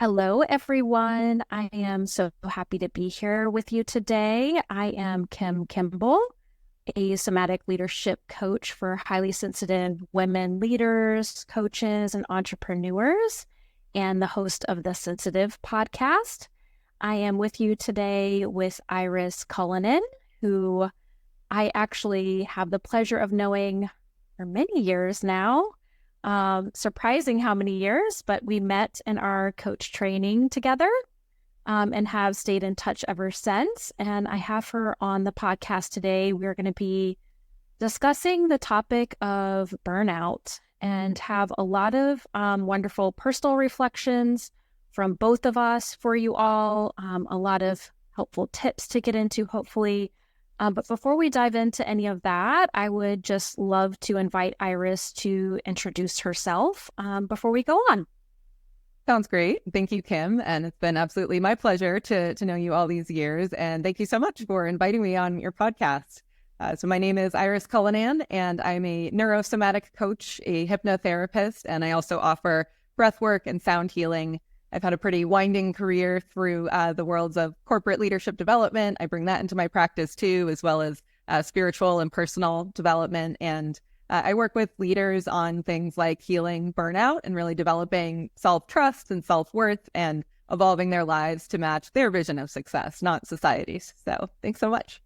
Hello, everyone. I am so happy to be here with you today. I am Kim Kimball, a somatic leadership coach for highly sensitive women leaders, coaches, and entrepreneurs, and the host of the Sensitive podcast. I am with you today with Iris Cullinan, who I actually have the pleasure of knowing for many years now. Surprising how many years, but we met in our coach training together and have stayed in touch ever since. And I have her on the podcast today. We're going to be discussing the topic of burnout and have a lot of wonderful personal reflections from both of us for you all, a lot of helpful tips to get into, hopefully. But before we dive into any of that, I would just love to invite Iris to introduce herself before we go on. Sounds great. Thank you, Kim. And it's been absolutely my pleasure to know you all these years. And thank you so much for inviting me on your podcast. So my name is Iris Cullinan, and I'm a neurosomatic coach, a hypnotherapist, and I also offer breathwork and sound healing. I've had a pretty winding career through the worlds of corporate leadership development. I bring that into my practice too, as well as spiritual and personal development. And I work with leaders on things like healing burnout and really developing self-trust and self-worth and evolving their lives to match their vision of success, not society's. So thanks so much.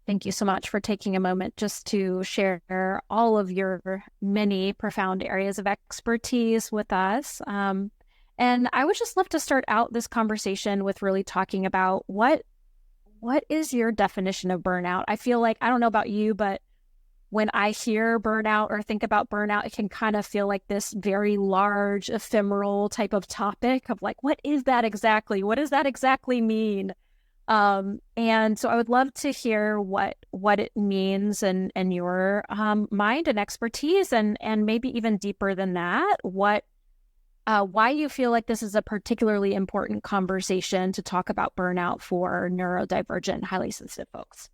Thank you so much for taking a moment just to share all of your many profound areas of expertise with us. And I would just love to start out this conversation with really talking about what is your definition of burnout? I feel like, I don't know about you, but when I hear burnout or think about burnout, it can kind of feel like this very large, ephemeral type of topic of like, what is that exactly? What does that exactly mean? And so I would love to hear what it means and your mind and expertise, and maybe even deeper than that, why you feel like this is a particularly important conversation to talk about burnout for neurodivergent, highly sensitive folks.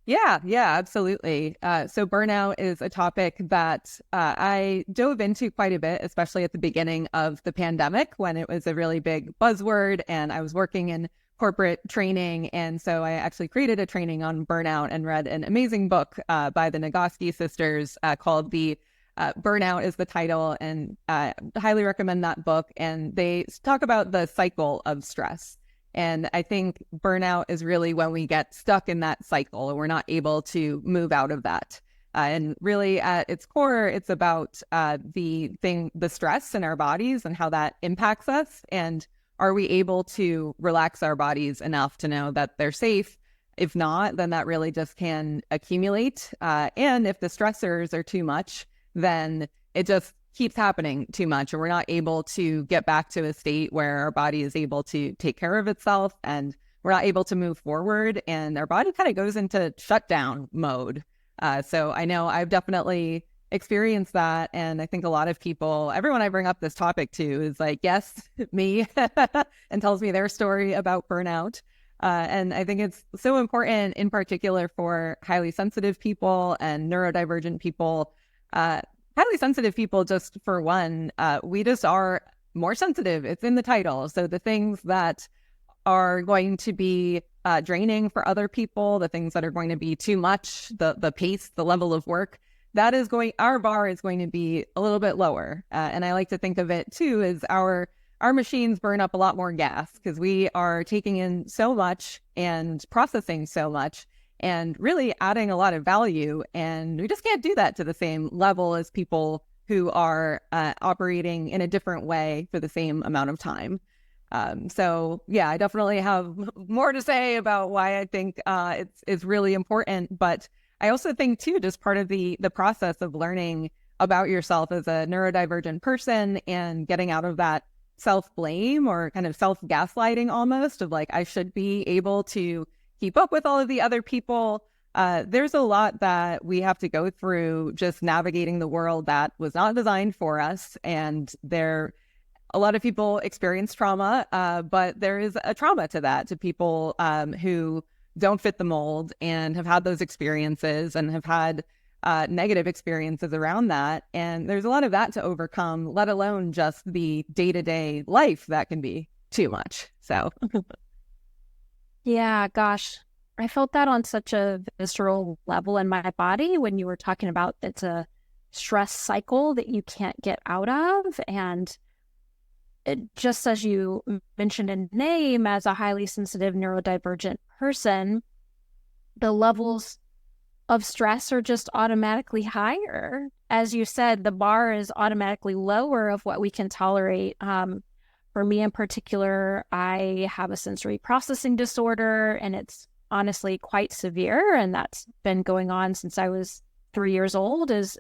Yeah, absolutely. So burnout is a topic that I dove into quite a bit, especially at the beginning of the pandemic when it was a really big buzzword and I was working in corporate training. And so I actually created a training on burnout and read an amazing book by the Nagoski sisters called Burnout is the title. And I highly recommend that book. And they talk about the cycle of stress. And I think burnout is really when we get stuck in that cycle and we're not able to move out of that. And really at its core, it's about the stress in our bodies and how that impacts us. And are we able to relax our bodies enough to know that they're safe? If not, then that really just can accumulate. And if the stressors are too much, then it just keeps happening too much. And we're not able to get back to a state where our body is able to take care of itself and we're not able to move forward. And our body kind of goes into shutdown mode. So I know I've definitely experienced that. And I think a lot of people, everyone I bring up this topic to is like, yes, me, and tells me their story about burnout. And I think it's so important in particular for highly sensitive people and neurodivergent people. Highly sensitive people, just for one, we just are more sensitive. It's in the title. So the things that are going to be draining for other people, the things that are going to be too much, the pace, the level of work, our bar is going to be a little bit lower. And I like to think of it too as our machines burn up a lot more gas because we are taking in so much and processing so much and really adding a lot of value. And we just can't do that to the same level as people who are operating in a different way for the same amount of time. So yeah, I definitely have more to say about why I think it's really important. But I also think too, just part of the process of learning about yourself as a neurodivergent person and getting out of that self-blame or kind of self-gaslighting almost of like, I should be able to keep up with all of the other people. There's a lot that we have to go through just navigating the world that was not designed for us. And a lot of people experience trauma, but there is a trauma to that, to people who don't fit the mold and have had those experiences and have had negative experiences around that. And there's a lot of that to overcome, let alone just the day-to-day life that can be too much. So yeah, gosh, I felt that on such a visceral level in my body when you were talking about it's a stress cycle that you can't get out of. And just as you mentioned in name, as a highly sensitive neurodivergent person, the levels of stress are just automatically higher. As you said, the bar is automatically lower of what we can tolerate. For me in particular, I have a sensory processing disorder, and it's honestly quite severe. And that's been going on since I was 3 years old, is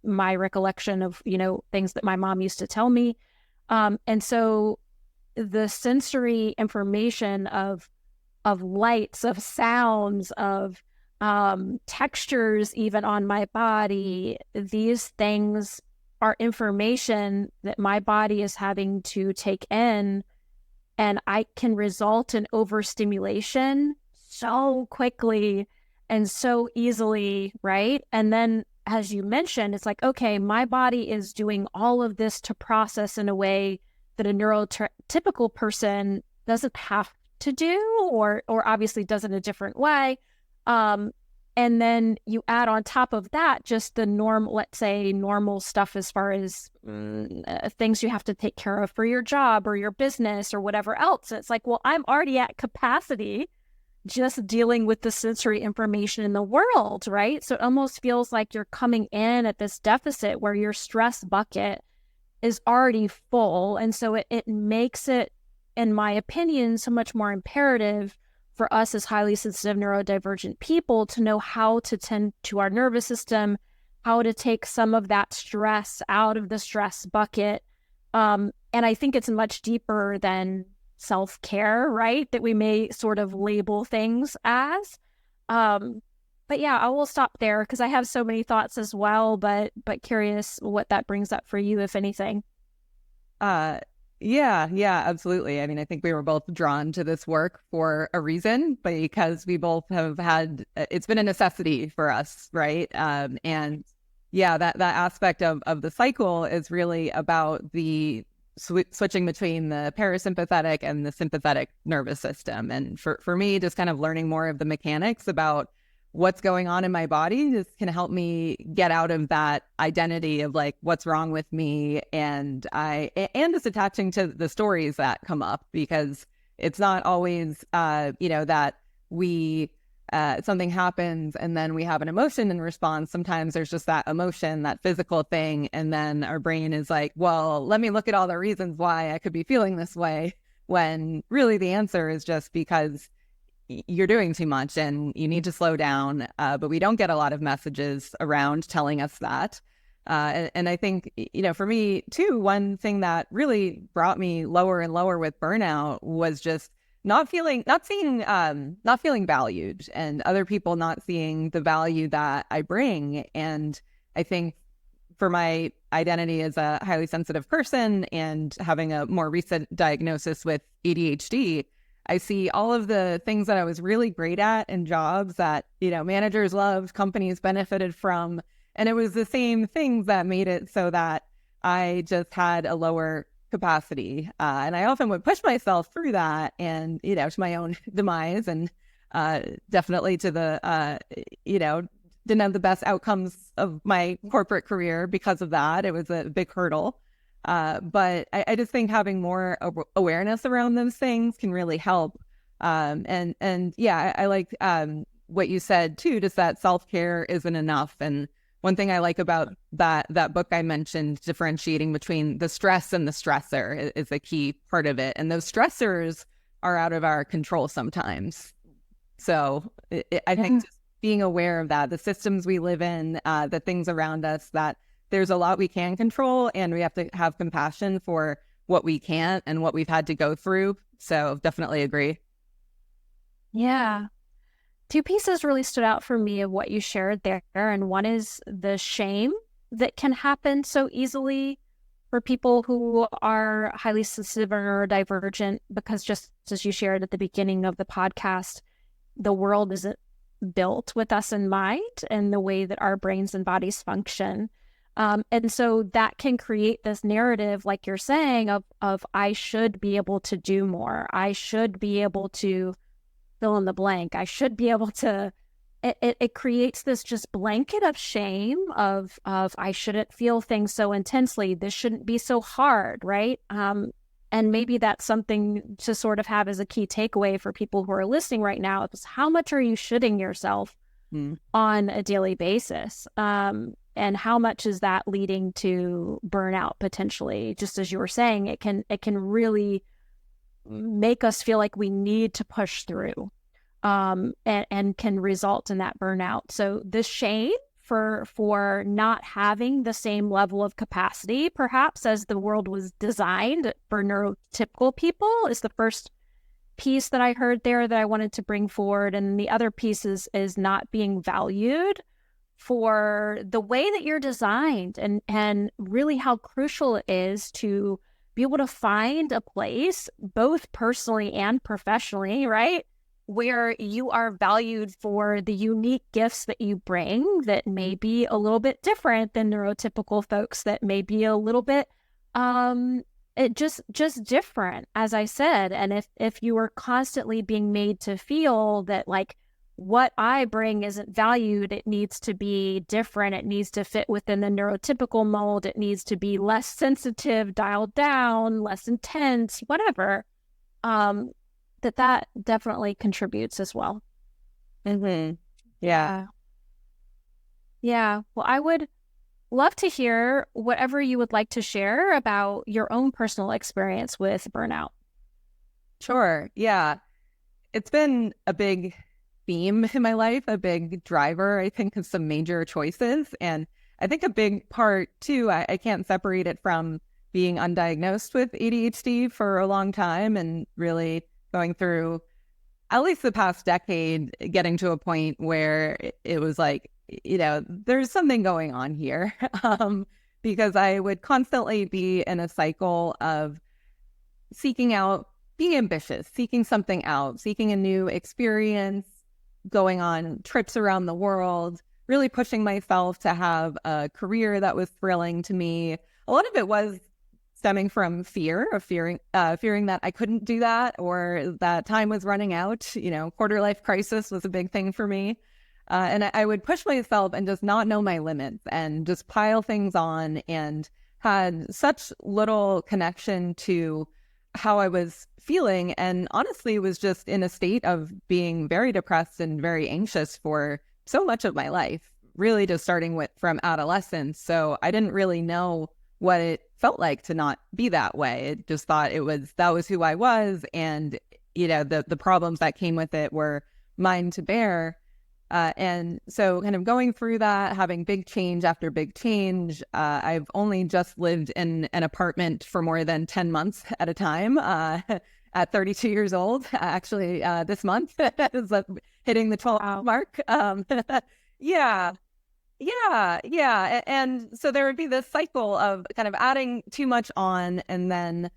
my recollection of, things that my mom used to tell me. And so the sensory information of lights, of sounds, of textures, even on my body, these things are information that my body is having to take in, and I can result in overstimulation so quickly and so easily, right? And then, as you mentioned, it's like, okay, my body is doing all of this to process in a way that a neurotypical person doesn't have to do, or obviously does in a different way. And then you add on top of that just the let's say normal stuff as far as things you have to take care of for your job or your business or whatever else. And it's like, well, I'm already at capacity just dealing with the sensory information in the world, right? So it almost feels like you're coming in at this deficit where your stress bucket is already full. And so it makes it, in my opinion, so much more imperative for us as highly sensitive neurodivergent people to know how to tend to our nervous system, how to take some of that stress out of the stress bucket. And I think it's much deeper than self-care, right? That we may sort of label things as. But yeah, I will stop there because I have so many thoughts as well, but curious what that brings up for you, if anything. Yeah, absolutely. I mean, I think we were both drawn to this work for a reason, because we both have had, it's been a necessity for us, right? And yeah, that aspect of the cycle is really about the switching between the parasympathetic and the sympathetic nervous system. And for me, just kind of learning more of the mechanics about what's going on in my body just can help me get out of that identity of like, what's wrong with me? And just attaching to the stories that come up, because it's not always, that we, something happens and then we have an emotion in response. Sometimes there's just that emotion, that physical thing. And then our brain is like, well, let me look at all the reasons why I could be feeling this way, when really the answer is just because you're doing too much and you need to slow down. But we don't get a lot of messages around telling us that. And I think, for me too, one thing that really brought me lower and lower with burnout was just not feeling valued, and other people not seeing the value that I bring. And I think for my identity as a highly sensitive person and having a more recent diagnosis with ADHD, I see all of the things that I was really great at in jobs that, managers loved, companies benefited from. And it was the same things that made it so that I just had a lower capacity. And I often would push myself through that and, to my own demise, and definitely to the, didn't have the best outcomes of my corporate career because of that. It was a big hurdle. But I just think having more awareness around those things can really help. And yeah, I like what you said too, just that self-care isn't enough. And one thing I like about that book I mentioned, differentiating between the stress and the stressor, is a key part of it. And those stressors are out of our control sometimes. So I think just being aware of that, the systems we live in, the things around us, that there's a lot we can control, and we have to have compassion for what we can't and what we've had to go through. So definitely agree. Yeah. Two pieces really stood out for me of what you shared there. And one is the shame that can happen so easily for people who are highly sensitive or neurodivergent, because just as you shared at the beginning of the podcast, the world isn't built with us in mind and the way that our brains and bodies function. And so that can create this narrative, like you're saying, of I should be able to do more. I should be able to fill in the blank. I should be able to. It creates this just blanket of shame of I shouldn't feel things so intensely. This shouldn't be so hard, right? And maybe that's something to sort of have as a key takeaway for people who are listening right now. Is how much are you shitting yourself on a daily basis? And how much is that leading to burnout potentially? Just as you were saying, it can really make us feel like we need to push through, and can result in that burnout. So this shame for not having the same level of capacity, perhaps as the world was designed for neurotypical people, is the first piece that I heard there that I wanted to bring forward. And the other piece is not being valued for the way that you're designed, and really how crucial it is to be able to find a place, both personally and professionally, right, where you are valued for the unique gifts that you bring that may be a little bit different than neurotypical folks, that may be a little bit just different, as I said. And if you are constantly being made to feel that like what I bring isn't valued, it needs to be different, it needs to fit within the neurotypical mold, it needs to be less sensitive, dialed down, less intense, whatever, that definitely contributes as well. Yeah. Well, I would love to hear whatever you would like to share about your own personal experience with burnout. Sure. Yeah. It's been a big theme in my life, a big driver, I think, of some major choices. And I think a big part too, I can't separate it from being undiagnosed with ADHD for a long time and really going through at least the past decade, getting to a point where it was like, there's something going on here. Because I would constantly be in a cycle of seeking out, being ambitious, seeking something out, seeking a new experience, going on trips around the world, really pushing myself to have a career that was thrilling to me. A lot of it was stemming from fearing that I couldn't do that, or that time was running out. Quarter life crisis was a big thing for me. And I would push myself and just not know my limits and just pile things on, and had such little connection to how I was feeling, and honestly was just in a state of being very depressed and very anxious for so much of my life, really just starting from adolescence. So I didn't really know what it felt like to not be that way. I just thought that was who I was, and the problems that came with it were mine to bear. And so kind of going through that, having big change after big change. I've only just lived in an apartment for more than 10 months at a time, at 32 years old. Actually, this month is hitting the 12 mark. Yeah. And so there would be this cycle of kind of adding too much on, and then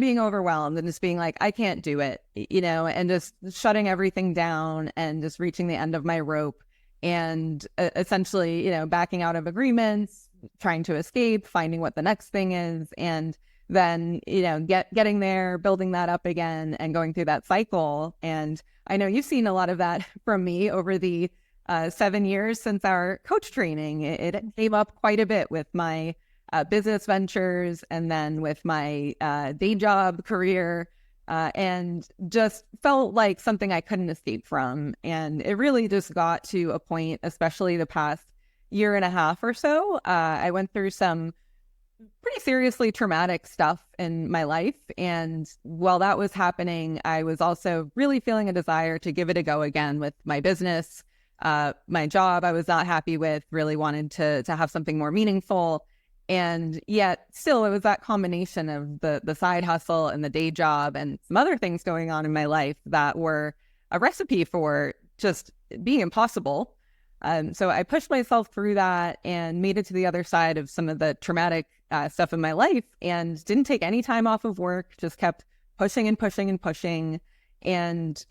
being overwhelmed and just being like, I can't do it, and just shutting everything down and just reaching the end of my rope, and essentially, backing out of agreements, trying to escape, finding what the next thing is, and then, getting there, building that up again, and going through that cycle. And I know you've seen a lot of that from me over the 7 years since our coach training. It came up quite a bit with my business ventures, and then with my day job career, and just felt like something I couldn't escape from. And it really just got to a point, especially the past year and a half or so, I went through some pretty seriously traumatic stuff in my life. And while that was happening, I was also really feeling a desire to give it a go again with my business. My job I was not happy with, really wanted to have something more meaningful. And yet still it was that combination of the side hustle and the day job and some other things going on in my life that were a recipe for just being impossible. So I pushed myself through that and made it to the other side of some of the traumatic stuff in my life, and didn't take any time off of work, just kept pushing and pushing and pushing. And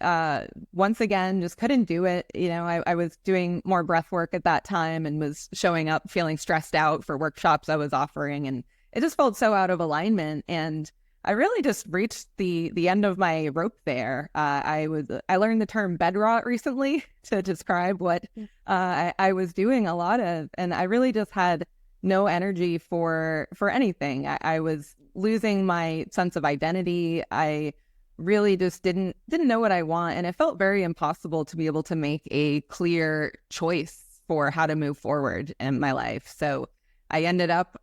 once again, just couldn't do it. I was doing more breath work at that time and was showing up feeling stressed out for workshops I was offering. And it just felt so out of alignment. And I really just reached the end of my rope there. I learned the term bed rot recently to describe what I was doing a lot of. And I really just had no energy for anything. I was losing my sense of identity. I really just didn't know what I want. And it felt very impossible to be able to make a clear choice for how to move forward in my life. So I ended up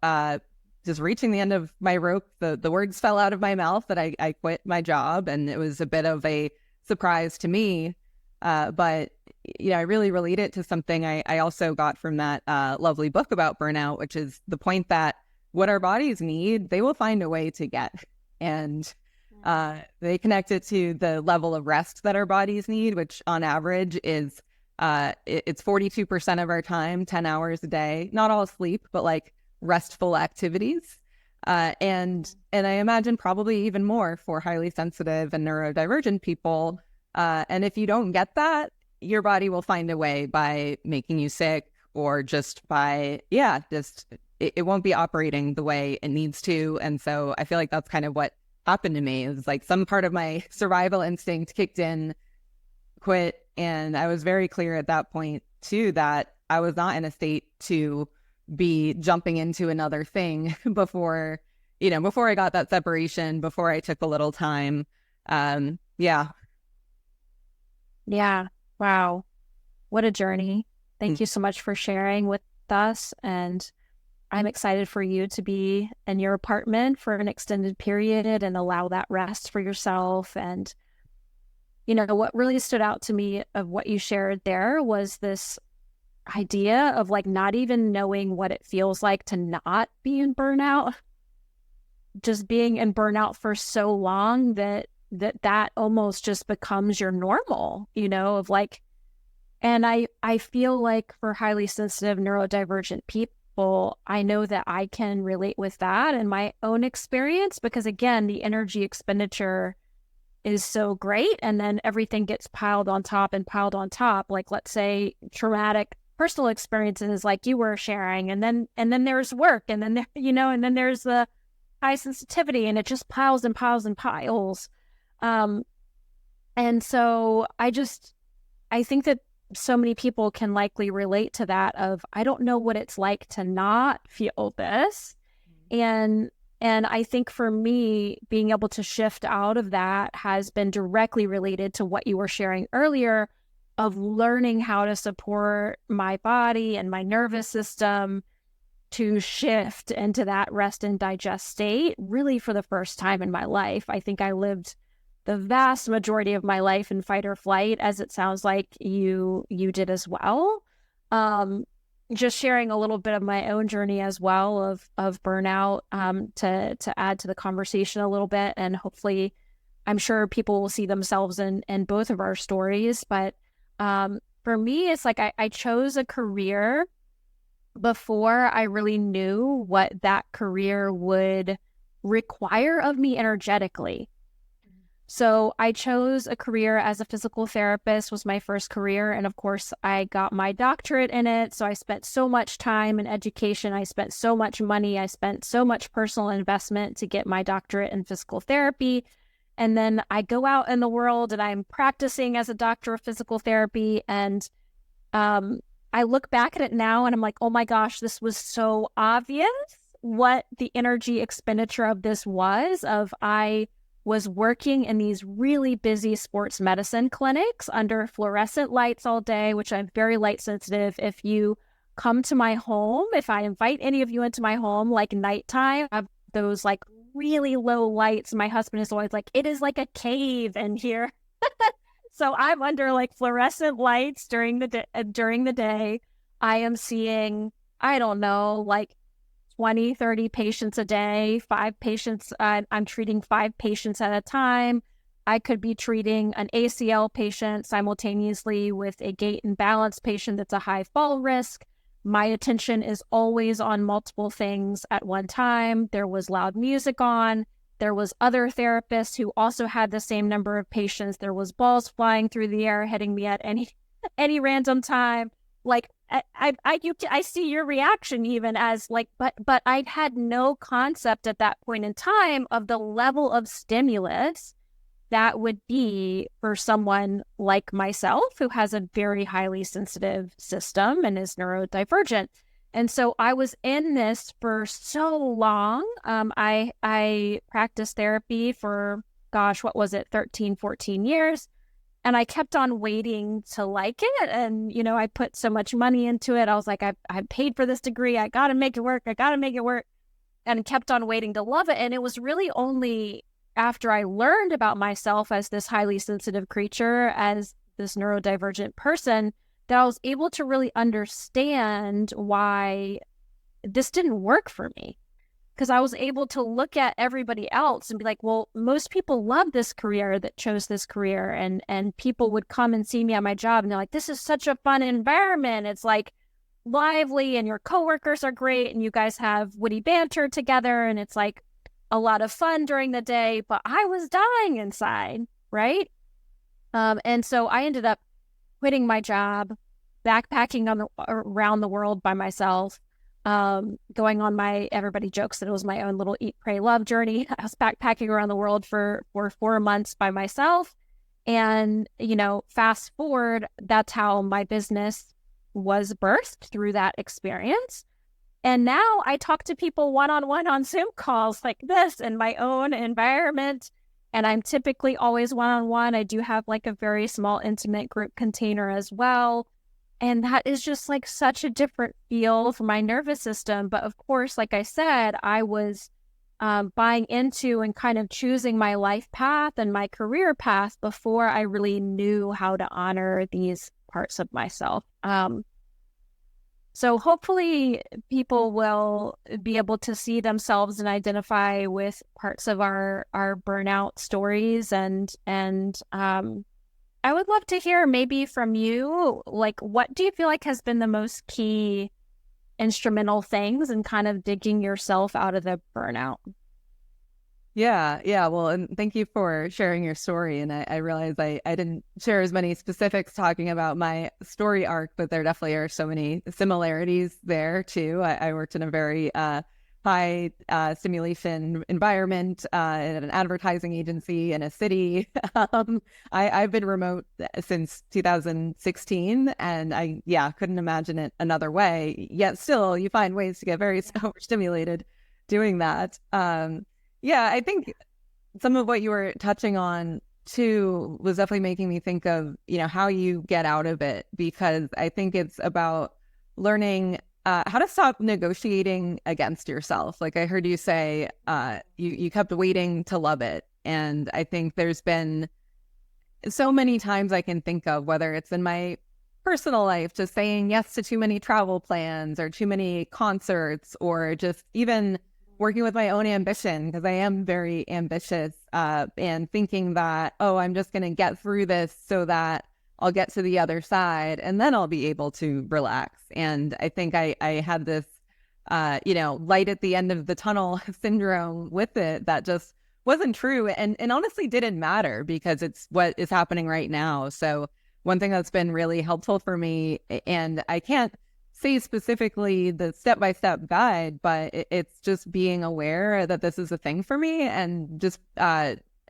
just reaching the end of my rope. The words fell out of my mouth that I quit my job. And it was a bit of a surprise to me. But I really relate it to something I also got from that lovely book about burnout, which is the point that what our bodies need, they will find a way to get. And they connect it to the level of rest that our bodies need, which on average is it's 42% of our time, 10 hours a day, not all sleep, but like restful activities. And I imagine probably even more for highly sensitive and neurodivergent people. And if you don't get that, your body will find a way by making you sick or just by, it won't be operating the way it needs to. And so I feel like that's kind of what happened to me. It was like some part of my survival instinct kicked in, quit. And I was very clear at that point too, that I was not in a state to be jumping into another thing before I got that separation, before I took a little time. Yeah. Wow. What a journey. Thank you so much for sharing with us. And I'm excited for you to be in your apartment for an extended period and allow that rest for yourself. And, what really stood out to me of what you shared there was this idea of like not even knowing what it feels like to not be in burnout, just being in burnout for so long that almost just becomes your normal, of like, and I feel like for highly sensitive neurodivergent people, I know that I can relate with that in my own experience, because again, the energy expenditure is so great. And then everything gets piled on top and piled on top. Like, let's say traumatic personal experiences like you were sharing, and then there's work, and then and then there's the high sensitivity, and it just piles and piles and piles. And so I think that so many people can likely relate to that of, I don't know what it's like to not feel this. And I think for me, being able to shift out of that has been directly related to what you were sharing earlier of learning how to support my body and my nervous system to shift into that rest and digest state really for the first time in my life. I think I lived the vast majority of my life in fight or flight, as it sounds like you did as well. Just sharing a little bit of my own journey as well of burnout to add to the conversation a little bit. And hopefully, I'm sure people will see themselves in both of our stories. But for me, it's like I chose a career before I really knew what that career would require of me energetically. So I chose a career as a physical therapist, was my first career. And of course, I got my doctorate in it. So I spent so much time in education. I spent so much money. I spent so much personal investment to get my doctorate in physical therapy. And then I go out in the world and I'm practicing as a doctor of physical therapy. And I look back at it now and I'm like, oh my gosh, this was so obvious what the energy expenditure of this was. I was working in these really busy sports medicine clinics under fluorescent lights all day, which I'm very light sensitive. If you come to my home, if I invite any of you into my home, like nighttime, I have those like really low lights. My husband is always like, it is like a cave in here. So I'm under like fluorescent lights during the day. I am seeing, I don't know, like 20, 30 patients a day, 5 patients. I'm treating 5 patients at a time. I could be treating an ACL patient simultaneously with a gait and balance patient that's a high fall risk. My attention is always on multiple things at one time. There was loud music on. There was other therapists who also had the same number of patients. There was balls flying through the air, hitting me at any random time. Like I see your reaction even as like, but I had no concept at that point in time of the level of stimulus that would be for someone like myself who has a very highly sensitive system and is neurodivergent. And so I was in this for so long. I practiced therapy for, gosh, what was it, 13, 14 years. And I kept on waiting to like it. And, you know, I put so much money into it. I was like, I paid for this degree. I got to make it work. I got to make it work. And kept on waiting to love it. And it was really only after I learned about myself as this highly sensitive creature, as this neurodivergent person, that I was able to really understand why this didn't work for me. Because I was able to look at everybody else and be like, well, most people love this career that chose this career. And people would come and see me at my job and they're like, this is such a fun environment. It's like lively and your coworkers are great and you guys have witty banter together and it's like a lot of fun during the day. But I was dying inside, right? And so I ended up quitting my job, backpacking around the world by myself. Going on my, everybody jokes that it was my own little eat, pray, love journey. I was backpacking around the world for 4 months by myself. And, you know, fast forward, that's how my business was birthed through that experience. And now I talk to people one-on-one on Zoom calls like this in my own environment. And I'm typically always one-on-one. I do have like a very small intimate group container as well. And that is just like such a different feel for my nervous system. But of course, like I said, I was buying into and kind of choosing my life path and my career path before I really knew how to honor these parts of myself. So hopefully people will be able to see themselves and identify with parts of our burnout stories. And I would love to hear maybe from you, like, what do you feel like has been the most key instrumental things in kind of digging yourself out of the burnout? Yeah. Well, and thank you for sharing your story. And I realize I didn't share as many specifics talking about my story arc, but there definitely are so many similarities there too. I worked in a very high stimulation environment in an advertising agency in a city. I've been remote since 2016 and I couldn't imagine it another way. Yet still you find ways to get very overstimulated doing that. I think some of what you were touching on too was definitely making me think of, you know, how you get out of it, because I think it's about learning how to stop negotiating against yourself. Like I heard you say, you kept waiting to love it. And I think there's been so many times I can think of, whether it's in my personal life, just saying yes to too many travel plans or too many concerts, or just even working with my own ambition, because I am very ambitious, and thinking that, oh, I'm just going to get through this so that I'll get to the other side and then I'll be able to relax. And I think I had this, light at the end of the tunnel syndrome with it that just wasn't true and honestly didn't matter, because it's what is happening right now. So one thing that's been really helpful for me, and I can't say specifically the step-by-step guide, but it's just being aware that this is a thing for me and just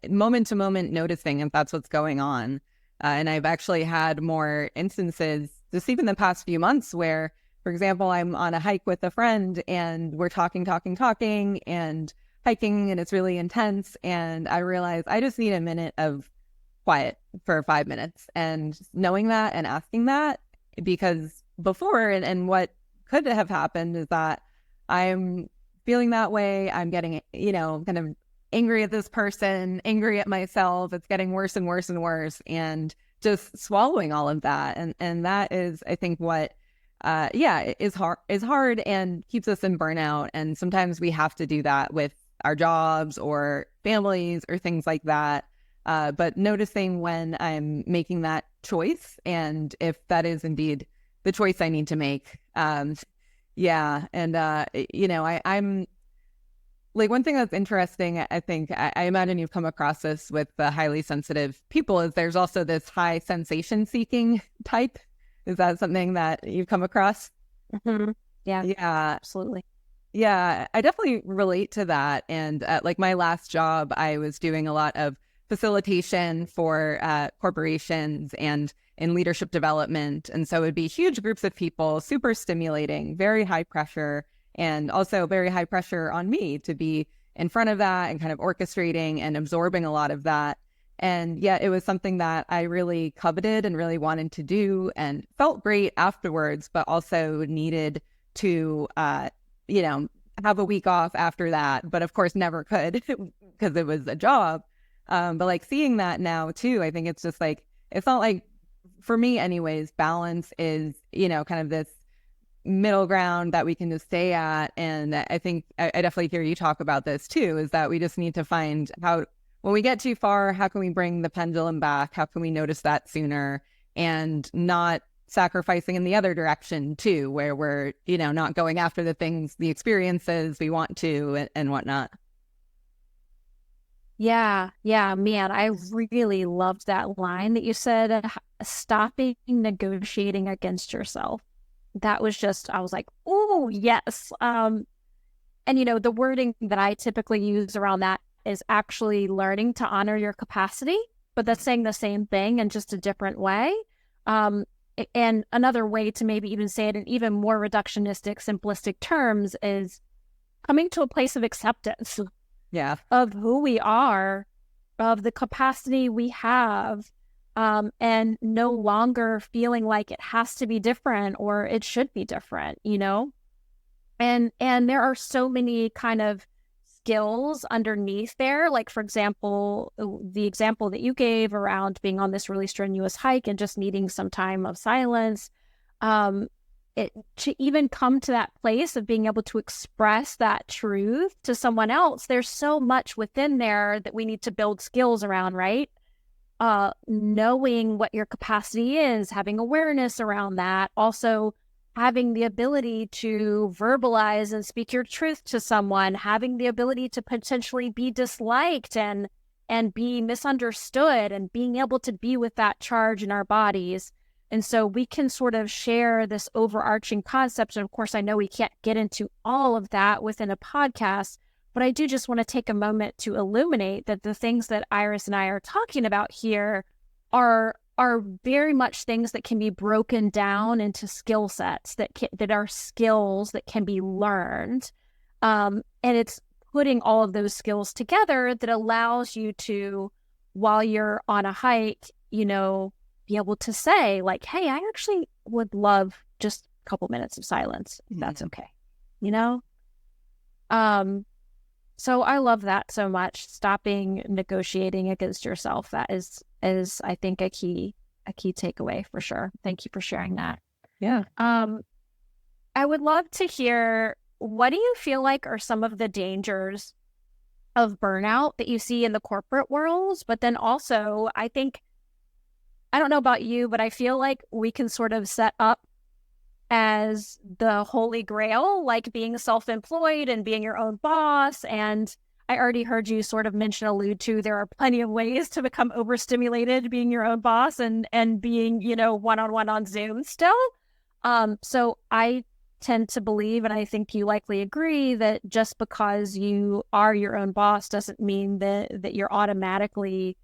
moment to moment noticing if that's what's going on. And I've actually had more instances just even the past few months where, for example, I'm on a hike with a friend and we're talking and hiking and it's really intense. And I realize I just need a minute of quiet for 5 minutes, and knowing that and asking that, because before and what could have happened is that I'm feeling that way. I'm getting, kind of angry at this person, angry at myself. It's getting worse and worse and worse, and just swallowing all of that. And that is, I think, what, is hard and keeps us in burnout. And sometimes we have to do that with our jobs or families or things like that. But noticing when I'm making that choice, and if that is indeed the choice I need to make. I'm like one thing that's interesting, I think, I imagine you've come across this with the highly sensitive people, is there's also this high sensation seeking type. Is that something that you've come across? Mm-hmm. Yeah, Yeah. absolutely. Yeah, I definitely relate to that. And like my last job, I was doing a lot of facilitation for corporations and in leadership development. And so it would be huge groups of people, super stimulating, very high pressure, and also very high pressure on me to be in front of that and kind of orchestrating and absorbing a lot of that. And yet it was something that I really coveted and really wanted to do and felt great afterwards, but also needed to have a week off after that, but of course never could because it was a job. But like seeing that now too, I think it's just like, it's not like, for me anyways, balance is, kind of this middle ground that we can just stay at. And I think I definitely hear you talk about this too, is that we just need to find how, when we get too far, how can we bring the pendulum back? How can we notice that sooner and not sacrificing in the other direction too, where we're, not going after the things, the experiences we want to and whatnot. Yeah, man, I really loved that line that you said, stopping negotiating against yourself. That was just, I was like, oh, yes. And, the wording that I typically use around that is actually learning to honor your capacity, but that's saying the same thing in just a different way. And another way to maybe even say it in even more reductionistic, simplistic terms is coming to a place of acceptance of who we are, of the capacity we have, and no longer feeling like it has to be different or it should be different, And there are so many kind of skills underneath there. Like, for example, the example that you gave around being on this really strenuous hike and just needing some time of silence, to even come to that place of being able to express that truth to someone else, there's so much within there that we need to build skills around, right? Knowing what your capacity is, having awareness around that, also having the ability to verbalize and speak your truth to someone, having the ability to potentially be disliked and be misunderstood, and being able to be with that charge in our bodies. And so we can sort of share this overarching concept. And of course, I know we can't get into all of that within a podcast, but I do just want to take a moment to illuminate that the things that Iris and I are talking about here are very much things that can be broken down into skill sets that are skills that can be learned. And it's putting all of those skills together that allows you to, while you're on a hike, be able to say like, hey, I actually would love just a couple minutes of silence. If that's okay. So I love that so much. Stopping negotiating against yourself. That is I think a key takeaway for sure. Thank you for sharing that. Yeah. I would love to hear, what do you feel like are some of the dangers of burnout that you see in the corporate world? But then also, I don't know about you, but I feel like we can sort of set up as the holy grail, like being self-employed and being your own boss. And I already heard you sort of allude to, there are plenty of ways to become overstimulated being your own boss and being, one-on-one on Zoom still. So I tend to believe, and I think you likely agree, that just because you are your own boss doesn't mean that you're automatically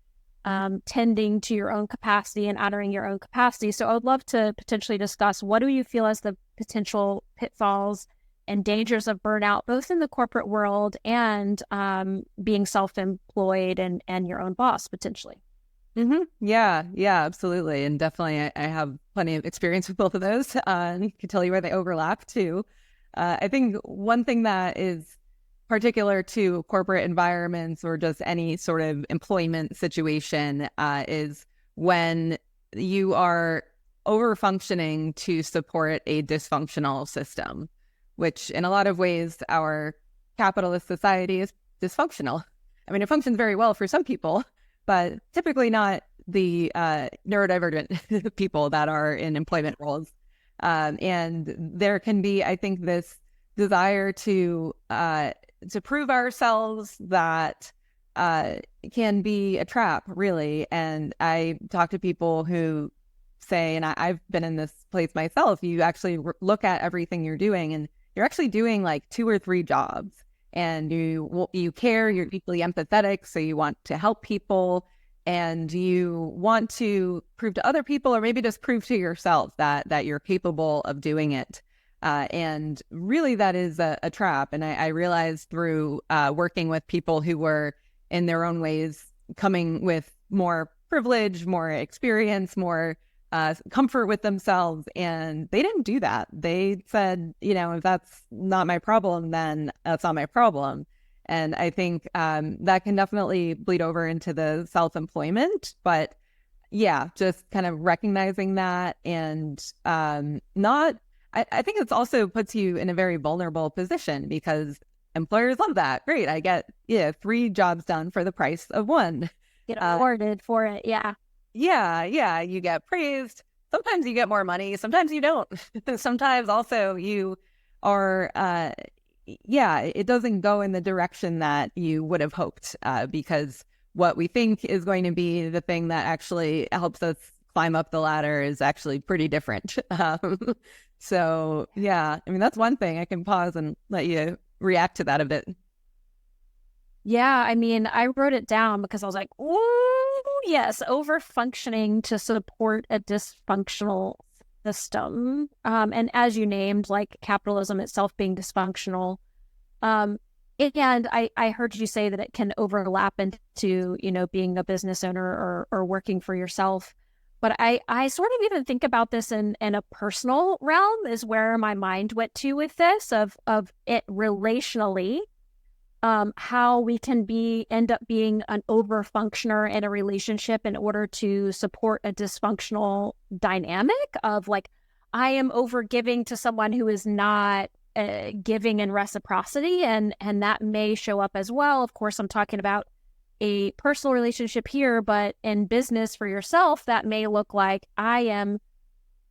tending to your own capacity and honoring your own capacity. So I would love to potentially discuss, what do you feel as the potential pitfalls and dangers of burnout, both in the corporate world and being self-employed and your own boss potentially? Mm-hmm. Yeah, absolutely. And definitely I have plenty of experience with both of those. I can tell you where they overlap too. I think one thing that is particular to corporate environments or just any sort of employment situation is when you are over-functioning to support a dysfunctional system, which in a lot of ways our capitalist society is dysfunctional. I mean, it functions very well for some people, but typically not the neurodivergent people that are in employment roles. And there can be, I think, this desire to prove ourselves that can be a trap, really. And I talk to people who say, and I've been in this place myself, you actually look at everything you're doing and you're actually doing like 2 or 3 jobs, and you care, you're deeply empathetic, so you want to help people, and you want to prove to other people, or maybe just prove to yourself that you're capable of doing it. And really that is a trap. And I realized through working with people who were in their own ways coming with more privilege, more experience, more comfort with themselves, and they didn't do that. They said, if that's not my problem, then that's not my problem. And I think that can definitely bleed over into the self-employment. But yeah, just kind of recognizing that, and I think it also puts you in a very vulnerable position, because employers love that. Great, I get 3 jobs done for the price of 1. Get awarded for it. Yeah. Yeah, you get praised. Sometimes you get more money, sometimes you don't. Sometimes also you are, it doesn't go in the direction that you would have hoped, because what we think is going to be the thing that actually helps us climb up the ladder is actually pretty different. So yeah, I mean, that's one thing. I can pause and let you react to that a bit. Yeah, I mean, I wrote it down because I was like, oh, yes, over-functioning to support a dysfunctional system. And as you named, like capitalism itself being dysfunctional. And I heard you say that it can overlap into, being a business owner or working for yourself. But I sort of even think about this in a personal realm is where my mind went to with this of it relationally. How we can end up being an over-functioner in a relationship in order to support a dysfunctional dynamic of like, I am over giving to someone who is not giving in reciprocity. And that may show up as well. Of course, I'm talking about a personal relationship here, but in business for yourself, that may look like I am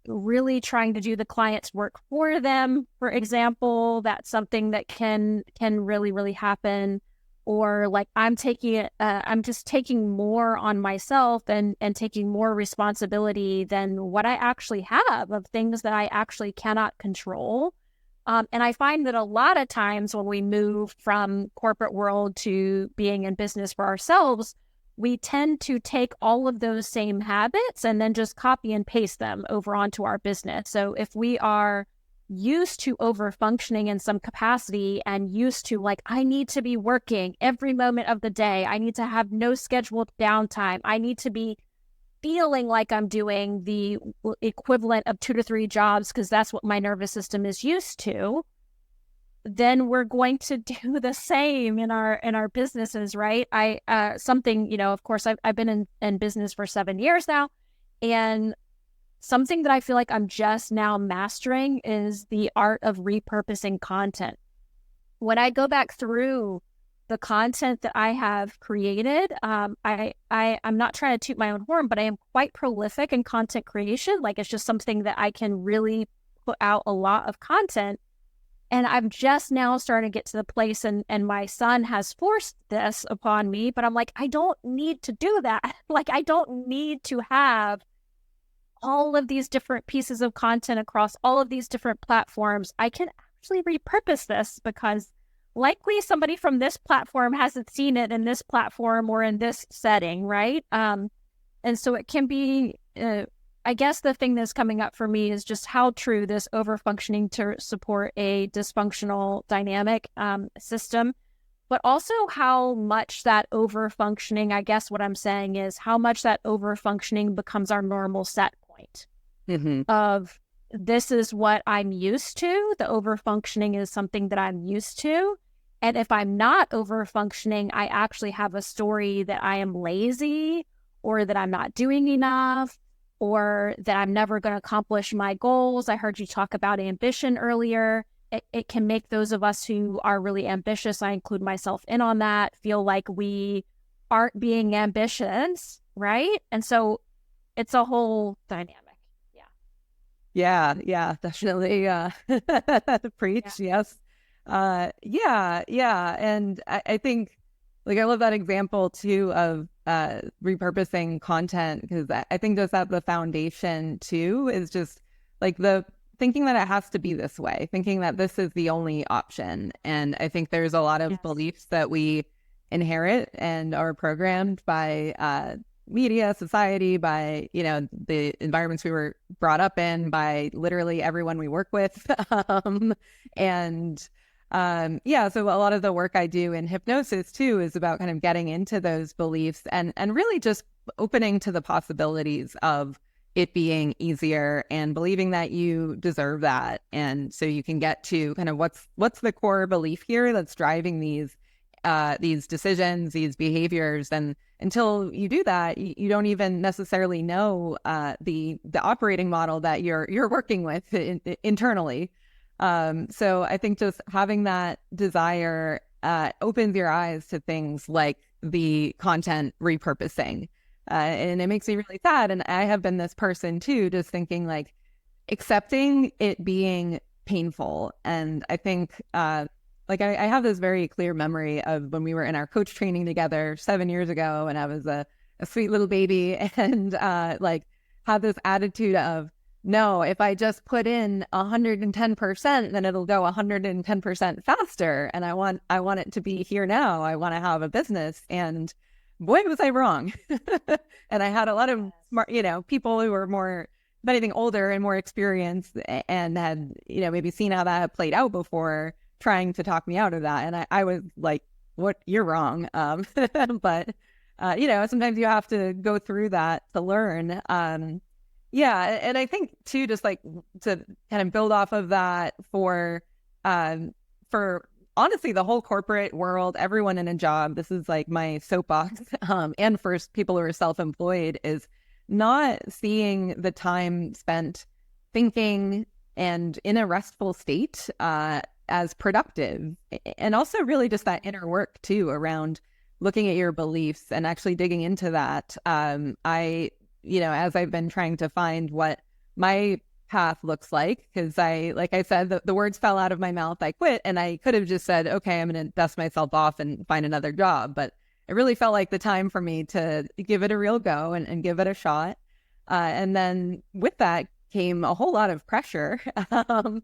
really trying to do the client's work for them, for example. That's something that can really, really happen. Or like I'm just taking more on myself and taking more responsibility than what I actually have of things that I actually cannot control. And I find that a lot of times when we move from corporate world to being in business for ourselves, we tend to take all of those same habits and then just copy and paste them over onto our business. So if we are used to over functioning in some capacity and used to like, I need to be working every moment of the day, I need to have no scheduled downtime, I need to be feeling like I'm doing the equivalent of 2 to 3 jobs because that's what my nervous system is used to, then we're going to do the same in our businesses, right? Something, of course, I've been in business for 7 years now, and something that I feel like I'm just now mastering is the art of repurposing content. When I go back through the content that I have created, I'm not trying to toot my own horn, but I am quite prolific in content creation. Like, it's just something that I can really put out a lot of content. And I'm just now starting to get to the place, and my son has forced this upon me, but I'm like, I don't need to do that. Like, I don't need to have all of these different pieces of content across all of these different platforms. I can actually repurpose this because likely somebody from this platform hasn't seen it in this platform or in this setting, right? And so it can be... I guess the thing that's coming up for me is just how true this over-functioning to support a dysfunctional dynamic system, but also how much that over-functioning, I guess what I'm saying is how much that over-functioning becomes our normal set point of this is what I'm used to. The over-functioning is something that I'm used to. And if I'm not over-functioning, I actually have a story that I am lazy or that I'm not doing enough, or that I'm never going to accomplish my goals. I heard you talk about ambition earlier. It can make those of us who are really ambitious, I include myself in on that, feel like we aren't being ambitious, right? And so it's a whole dynamic. Yeah, definitely. Preach, yes. Yeah. And I think, like, I love that example too of repurposing content, because I think just that the foundation too is just like the thinking that it has to be this way, thinking that this is the only option. And I think there's a lot of Yes. beliefs that we inherit and are programmed by media, society, by, you know, the environments we were brought up in, by literally everyone we work with. And yeah, so a lot of the work I do in hypnosis too is about kind of getting into those beliefs and really just opening to the possibilities of it being easier and believing that you deserve that. And so you can get to kind of what's the core belief here that's driving these decisions, these behaviors. And until you do that, you don't even necessarily know the operating model that you're working with internally. So I think just having that desire opens your eyes to things like the content repurposing. And it makes me really sad. And I have been this person too, just thinking like accepting it being painful. And I think like I have this very clear memory of when we were in our coach training together 7 years ago, and I was a sweet little baby and like had this attitude of, no, if I just put in 110%, then it'll go 110% faster. And I want it to be here now. I want to have a business. And boy, was I wrong. And I had a lot of smart, you know, people who were more, if anything, older and more experienced and had, you know, maybe seen how that had played out before, trying to talk me out of that. And I was like, what, you're wrong. But, you know, sometimes you have to go through that to learn. Yeah. And I think too, just like to kind of build off of that for honestly, the whole corporate world, everyone in a job, this is like my soapbox, and for people who are self-employed, is not seeing the time spent thinking and in a restful state as productive. And also really just that inner work too around looking at your beliefs and actually digging into that. You know, as I've been trying to find what my path looks like, because like I said, the words fell out of my mouth, I quit, and I could have just said, okay, I'm going to dust myself off and find another job. But it really felt like the time for me to give it a real go and give it a shot. And then with that came a whole lot of pressure. But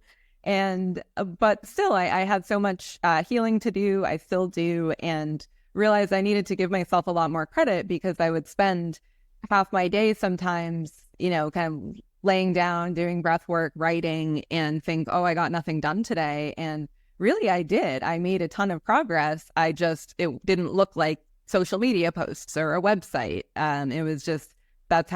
still, I had so much healing to do. I still do, and realized I needed to give myself a lot more credit, because I would spend half my day sometimes, you know, kind of laying down, doing breath work, writing, and think, oh, I got nothing done today. And really, I did. I made a ton of progress. it didn't look like social media posts or a website. It was just, that's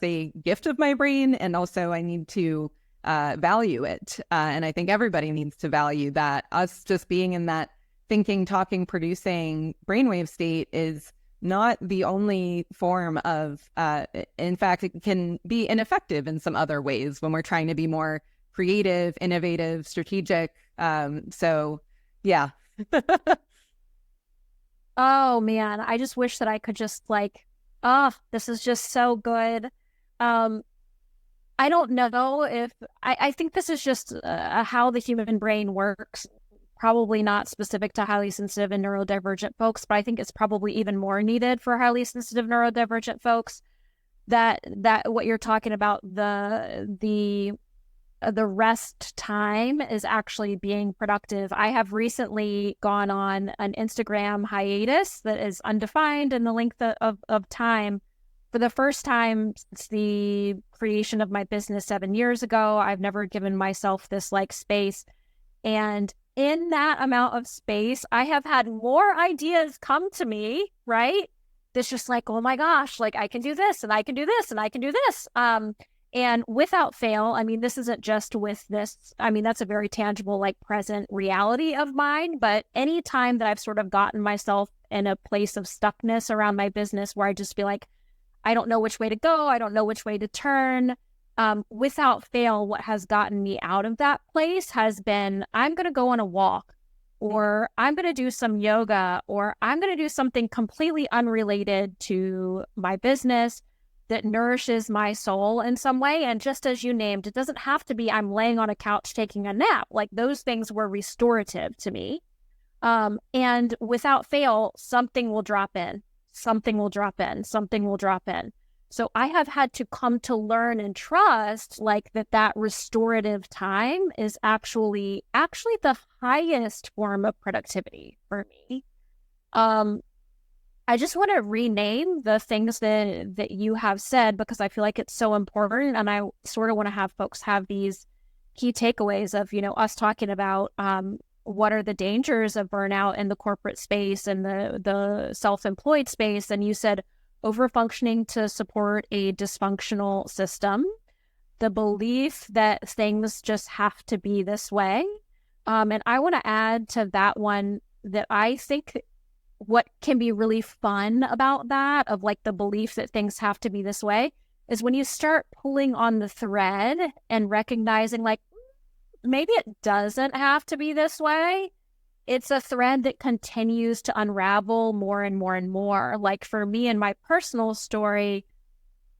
a gift of my brain. And also I need to value it. And I think everybody needs to value that. Us just being in that thinking, talking, producing brainwave state is not the only form of, in fact, it can be ineffective in some other ways when we're trying to be more creative, innovative, strategic. So yeah. Oh man, I just wish that I could just like, oh, this is just so good. I don't know if, I think this is just how the human brain works. Probably not specific to highly sensitive and neurodivergent folks, but I think it's probably even more needed for highly sensitive neurodivergent folks. That what you're talking about, the rest time is actually being productive. I have recently gone on an Instagram hiatus that is undefined in the length of time. For the first time since the creation of my business 7 years ago, I've never given myself this like space. And in that amount of space, I have had more ideas come to me, right? That's just like, oh my gosh, like I can do this and I can do this and I can do this. And without fail, I mean, this isn't just with this. I mean, that's a very tangible, like present reality of mine. But any time that I've sort of gotten myself in a place of stuckness around my business where I just feel like, I don't know which way to go, I don't know which way to turn. Without fail, what has gotten me out of that place has been, I'm going to go on a walk, or I'm going to do some yoga, or I'm going to do something completely unrelated to my business that nourishes my soul in some way. And just as you named, it doesn't have to be I'm laying on a couch taking a nap. Like those things were restorative to me. And without fail, something will drop in, something will drop in, something will drop in. So I have had to come to learn and trust like that restorative time is actually the highest form of productivity for me. I just want to rename the things that you have said because I feel like it's so important. And I sort of want to have folks have these key takeaways of, us talking about what are the dangers of burnout in the corporate space and the self-employed space. And you said overfunctioning to support a dysfunctional system, the belief that things just have to be this way. And I want to add to that one that I think what can be really fun about that, of like the belief that things have to be this way, is when you start pulling on the thread and recognizing like, maybe it doesn't have to be this way. It's a thread that continues to unravel more and more and more. Like for me in my personal story,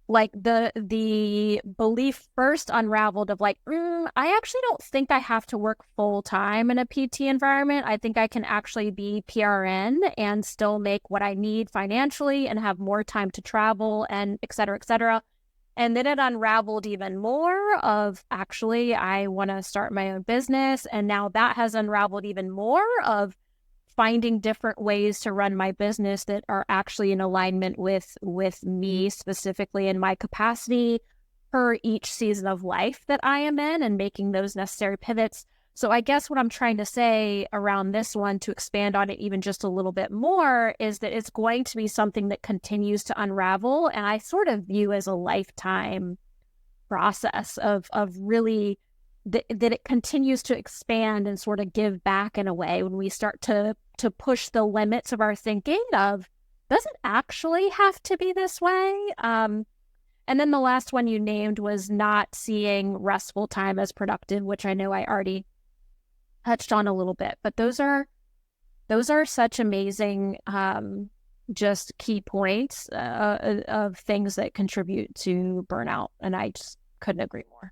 like the belief first unraveled of like, I actually don't think I have to work full time in a PT environment. I think I can actually be PRN and still make what I need financially and have more time to travel and et cetera, et cetera. And then it unraveled even more of actually, I want to start my own business. And now that has unraveled even more of finding different ways to run my business that are actually in alignment with me specifically in my capacity per each season of life that I am in and making those necessary pivots. So I guess what I'm trying to say around this one to expand on it even just a little bit more is that it's going to be something that continues to unravel. And I sort of view as a lifetime process of really that it continues to expand and sort of give back in a way when we start to push the limits of our thinking of, does it actually have to be this way? And then the last one you named was not seeing restful time as productive, which I know I already touched on a little bit, but those are such amazing just key points of things that contribute to burnout. And I just couldn't agree more.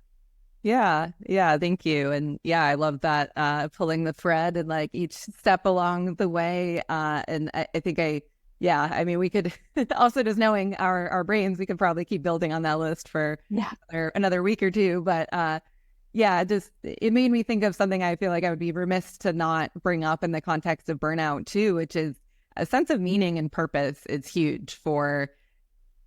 Yeah. Thank you. And yeah, I love that pulling the thread and like each step along the way. And I think I mean, we could also just knowing our brains, we could probably keep building on that list for another week or two. But it made me think of something I feel like I would be remiss to not bring up in the context of burnout too, which is a sense of meaning and purpose is huge for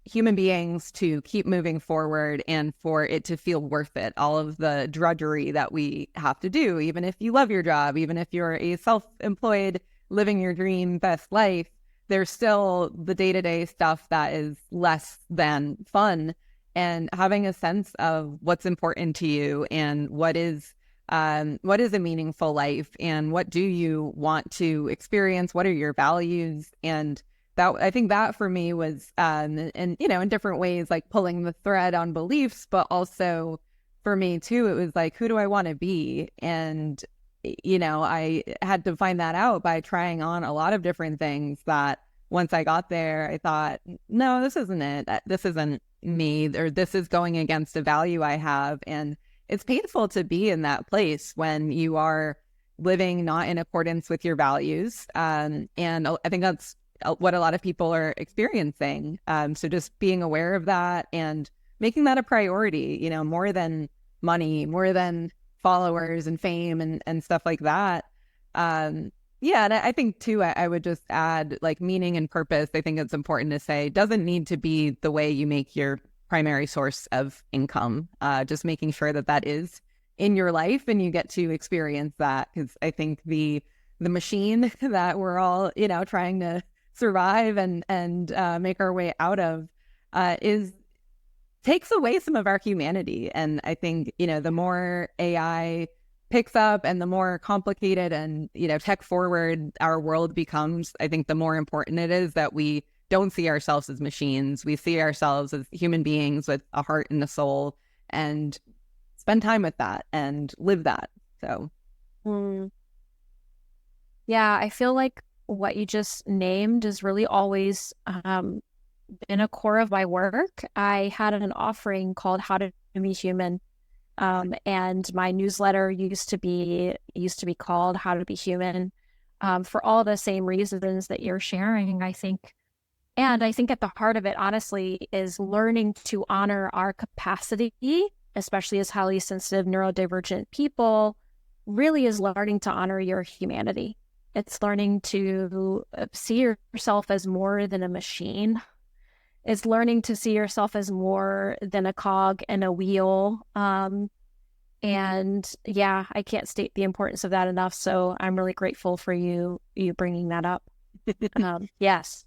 human beings to keep moving forward and for it to feel worth it. All of the drudgery that we have to do, even if you love your job, even if you're a self-employed, living your dream best life, there's still the day-to-day stuff that is less than fun. And having a sense of what's important to you and what is a meaningful life and what do you want to experience? What are your values? And that, I think that for me was, in different ways, like pulling the thread on beliefs, but also for me too, it was like, who do I want to be? And, I had to find that out by trying on a lot of different things that once I got there, I thought, no, this isn't it. This isn't me, or this is going against a value I have. And it's painful to be in that place when you are living not in accordance with your values. And I think that's what a lot of people are experiencing. So just being aware of that and making that a priority, more than money, more than followers and fame and stuff like that. And I think too, I would just add like meaning and purpose. I think it's important to say doesn't need to be the way you make your primary source of income. Just making sure that is in your life and you get to experience that. Because I think the machine that we're all, trying to survive and make our way out of takes away some of our humanity. And I think, the more AI picks up and the more complicated and, tech forward our world becomes, I think the more important it is that we don't see ourselves as machines. We see ourselves as human beings with a heart and a soul and spend time with that and live that. So. Yeah, I feel like what you just named is really always been a core of my work. I had an offering called How to Be Human. And my newsletter used to be called How to Be Human, for all the same reasons that you're sharing, I think. And I think at the heart of it, honestly, is learning to honor our capacity, especially as highly sensitive, neurodivergent people, really is learning to honor your humanity. It's learning to see yourself as more than a machine. It's learning to see yourself as more than a cog in a wheel. And yeah, I can't state the importance of that enough. So I'm really grateful for you bringing that up. Yes.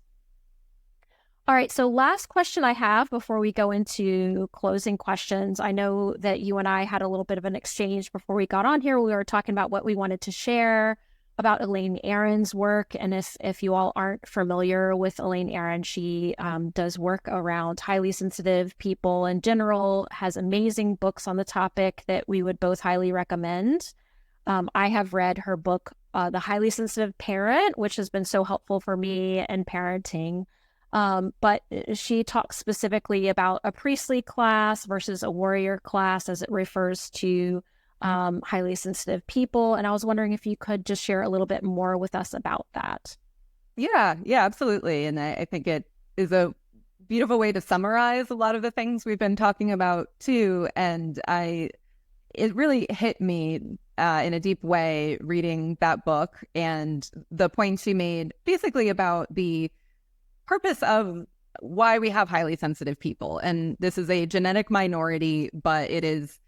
All right. So last question I have before we go into closing questions. I know that you and I had a little bit of an exchange before we got on here. We were talking about what we wanted to share about Elaine Aron's work. And if you all aren't familiar with Elaine Aron, she does work around highly sensitive people in general, has amazing books on the topic that we would both highly recommend. I have read her book, The Highly Sensitive Parent, which has been so helpful for me in parenting. But she talks specifically about a priestly class versus a warrior class as it refers to highly sensitive people. And I was wondering if you could just share a little bit more with us about that. Yeah, absolutely. And I think it is a beautiful way to summarize a lot of the things we've been talking about too. And it really hit me in a deep way reading that book and the point she made basically about the purpose of why we have highly sensitive people. And this is a genetic minority, but it is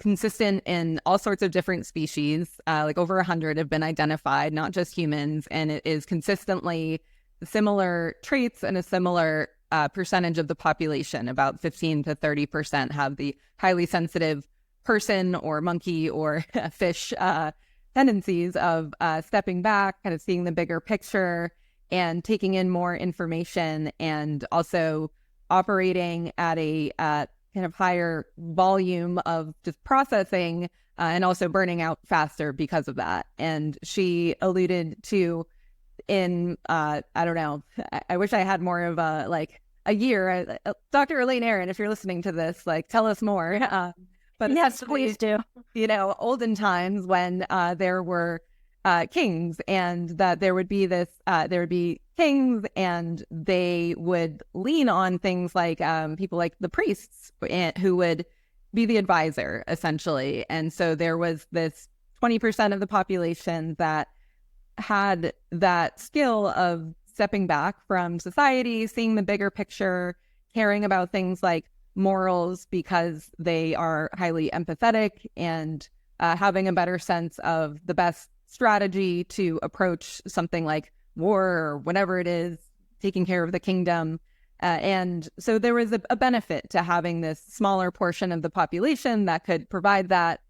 consistent in all sorts of different species. Like over 100 have been identified, not just humans. And it is consistently similar traits and a similar percentage of the population. About 15 to 30% have the highly sensitive person or monkey or fish tendencies of stepping back, kind of seeing the bigger picture and taking in more information, and also operating at a kind of higher volume of just processing and also burning out faster because of that. And she alluded to I don't know, I wish I had more of a year. Dr. Elaine Aron, if you're listening to this, tell us more. But yes, please do. Olden times when there were kings, and that there would be kings, and they would lean on things like people like the priests who would be the advisor essentially. And so there was this 20% of the population that had that skill of stepping back from society, seeing the bigger picture, caring about things like morals because they are highly empathetic, and having a better sense of the best strategy to approach something like war or whatever it is, taking care of the kingdom. And so there was a benefit to having this smaller portion of the population that could provide that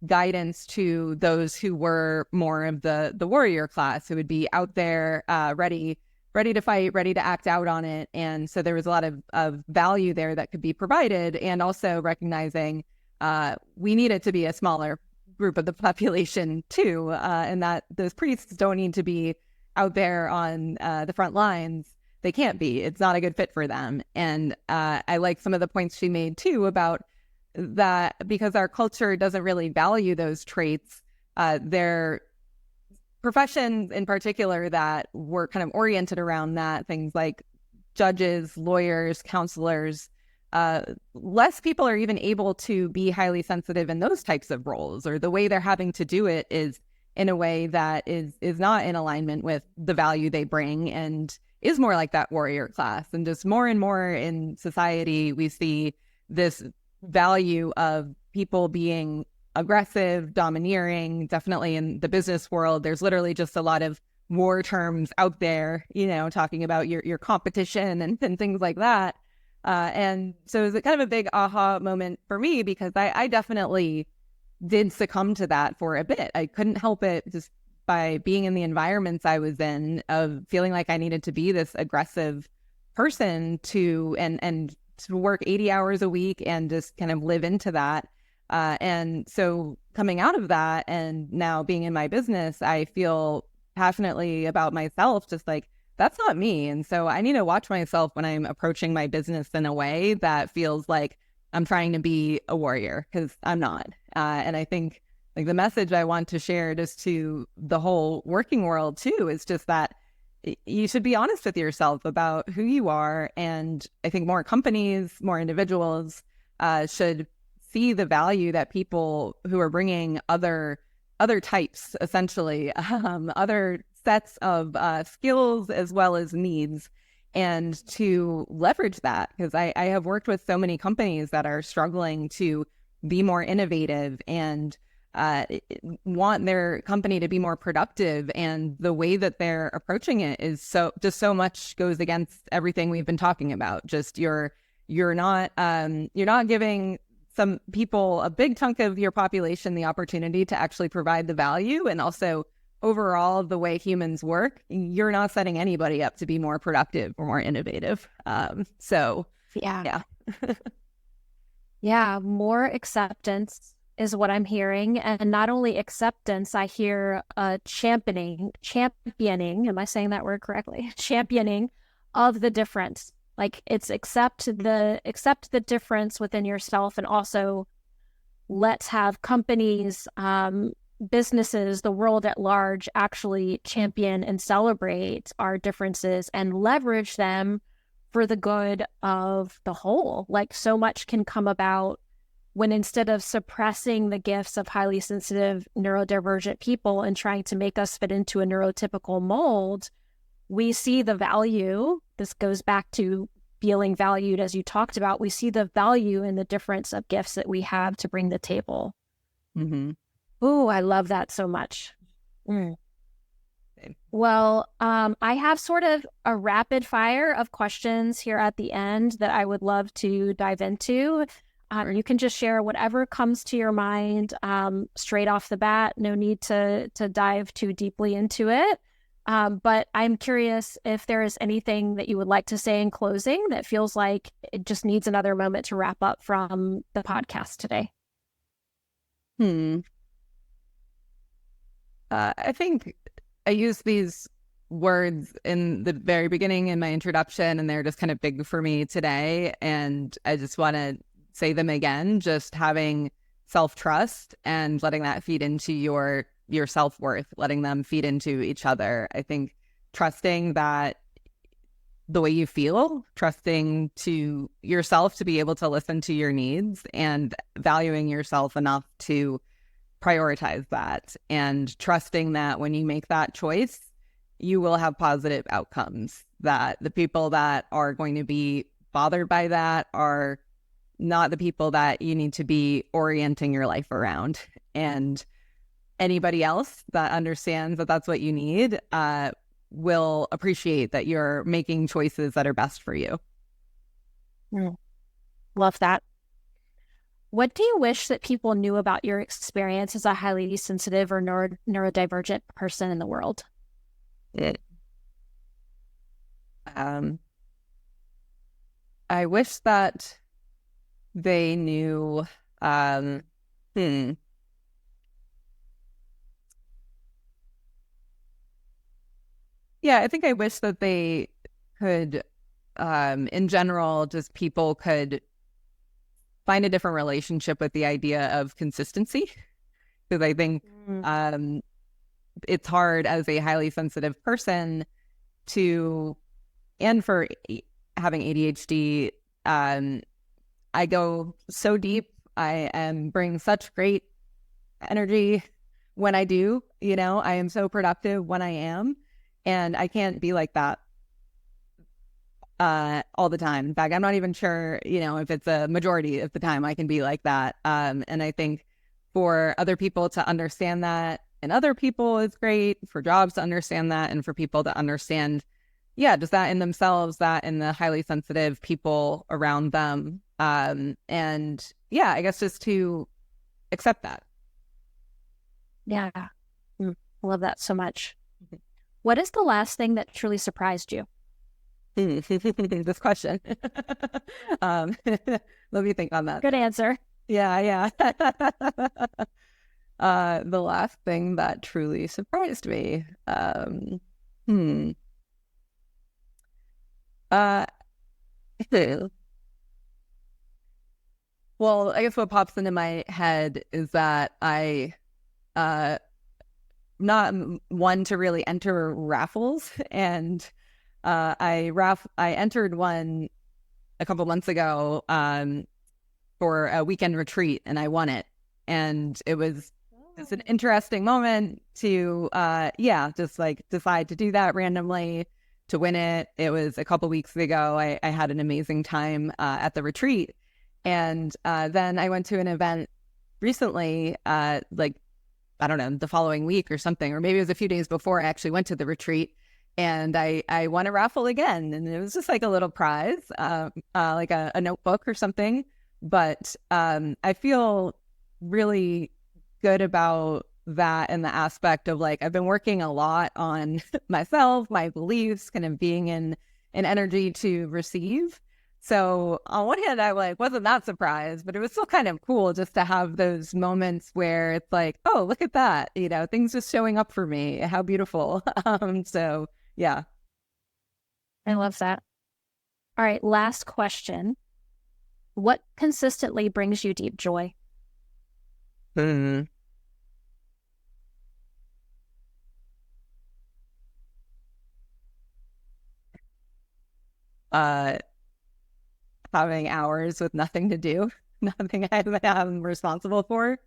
guidance to those who were more of the warrior class, who would be out there ready to fight, ready to act out on it. And so there was a lot of value there that could be provided, and also recognizing we need it to be a smaller group of the population too, and that those priests don't need to be out there on the front lines. They can't be. It's not a good fit for them. And I like some of the points she made too about that, because our culture doesn't really value those traits. Their professions in particular that were kind of oriented around that, things like judges, lawyers, counselors, less people are even able to be highly sensitive in those types of roles, or the way they're having to do it is in a way that is not in alignment with the value they bring, and is more like that warrior class. And just more and more in society, we see this value of people being aggressive, domineering. Definitely in the business world, there's literally just a lot of war terms out there, talking about your competition and things like that. And so it was kind of a big aha moment for me, because I definitely did succumb to that for a bit. I couldn't help it, just by being in the environments I was in, of feeling like I needed to be this aggressive person and to work 80 hours a week and just kind of live into that. And so coming out of that and now being in my business, I feel passionately about myself, just like that's not me. And so I need to watch myself when I'm approaching my business in a way that feels like I'm trying to be a warrior, because I'm not. And I think like the message I want to share just to the whole working world too is just that you should be honest with yourself about who you are. And I think more companies, more individuals should see the value that people who are bringing other types, essentially, other sets of skills as well as needs, and to leverage that. Because I have worked with so many companies that are struggling to be more innovative and want their company to be more productive, and the way that they're approaching it is so much goes against everything we've been talking about. Just you're not giving some people, a big chunk of your population, the opportunity to actually provide the value. And also overall, the way humans work, you're not setting anybody up to be more productive or more innovative. So yeah. Yeah, more acceptance is what I'm hearing. And not only acceptance, I hear championing, am I saying that word correctly? Championing of the difference. Like, it's accept the difference within yourself, and also let's have companies, businesses, the world at large actually champion and celebrate our differences and leverage them for the good of the whole. Like, so much can come about when, instead of suppressing the gifts of highly sensitive neurodivergent people and trying to make us fit into a neurotypical mold, we see the value. This goes back to feeling valued, as you talked about. We see the value in the difference of gifts that we have to bring to the table. Mm-hmm. Ooh, I love that so much. Well, I have sort of a rapid fire of questions here at the end that I would love to dive into. You can just share whatever comes to your mind straight off the bat. No need to dive too deeply into it. But I'm curious if there is anything that you would like to say in closing that feels like it just needs another moment to wrap up from the podcast today. I think I use these words in the very beginning in my introduction, and they're just kind of big for me today. And I just want to say them again, just having self-trust and letting that feed into your self-worth, letting them feed into each other. I think trusting that the way you feel, trusting to yourself to be able to listen to your needs, and valuing yourself enough to prioritize that, and trusting that when you make that choice, you will have positive outcomes, that the people that are going to be bothered by that are not the people that you need to be orienting your life around. And anybody else that understands that that's what you need will appreciate that you're making choices that are best for you. Love that. What do you wish that people knew about your experience as a highly sensitive or neurodivergent person in the world? I wish that they knew, yeah, I think I wish that they could, in general, just people could find a different relationship with the idea of consistency. Because I think it's hard as a highly sensitive person to, and for having ADHD, I go so deep. I bring such great energy when I do, I am so productive when I am, and I can't be like that all the time. In fact, I'm not even sure, if it's a majority of the time I can be like that. And I think for other people to understand that in other people is great, for jobs to understand that, and for people to understand, just that in themselves, that in the highly sensitive people around them. And I guess just to accept that. Yeah. I love that so much. What is the last thing that truly surprised you? This question. Let me think on that. Good answer. Yeah. The last thing that truly surprised me. Uh, well, I guess what pops into my head is that uh, not one to really enter raffles, and I entered one a couple months ago for a weekend retreat, and I won it, and it's an interesting moment to just like decide to do that randomly to win it. It was a couple weeks ago. I had an amazing time at the retreat, and then I went to an event recently, like I don't know, the following week or something, or maybe it was a few days before I actually went to the retreat, and I won a raffle again, and it was just like a little prize, like a notebook or something. But I feel really good about that in the aspect of like I've been working a lot on myself, my beliefs, kind of being in an energy to receive. So on one hand, I like wasn't that surprised, but it was still kind of cool just to have those moments where it's like, oh, look at that, things just showing up for me. How beautiful. So yeah. I love that. All right, last question. What consistently brings you deep joy? Hmm. Uh, Having hours with nothing to do, nothing I'm responsible for.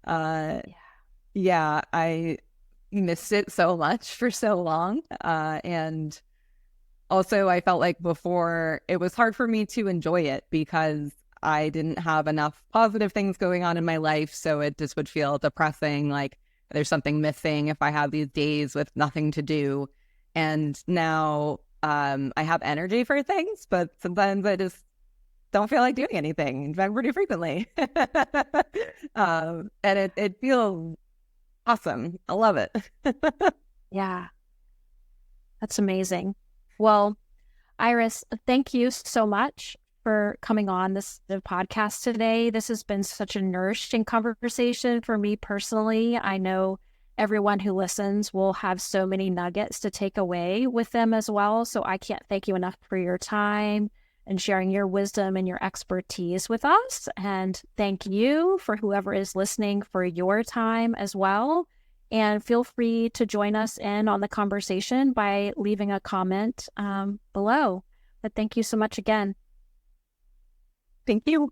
Uh, Yeah. yeah, I missed it so much for so long. And also, I felt like before it was hard for me to enjoy it because I didn't have enough positive things going on in my life. So it just would feel depressing, like there's something missing if I have these days with nothing to do. And now I have energy for things, but sometimes I just don't feel like doing anything, in fact, pretty frequently. And it feels awesome. I love it. Yeah, that's amazing. Well, Iris, thank you so much for coming on the podcast today. This has been such a nourishing conversation for me personally. I know everyone who listens will have so many nuggets to take away with them as well. So I can't thank you enough for your time and sharing your wisdom and your expertise with us. And thank you for whoever is listening for your time as well. And feel free to join us in on the conversation by leaving a comment below. But thank you so much again. Thank you.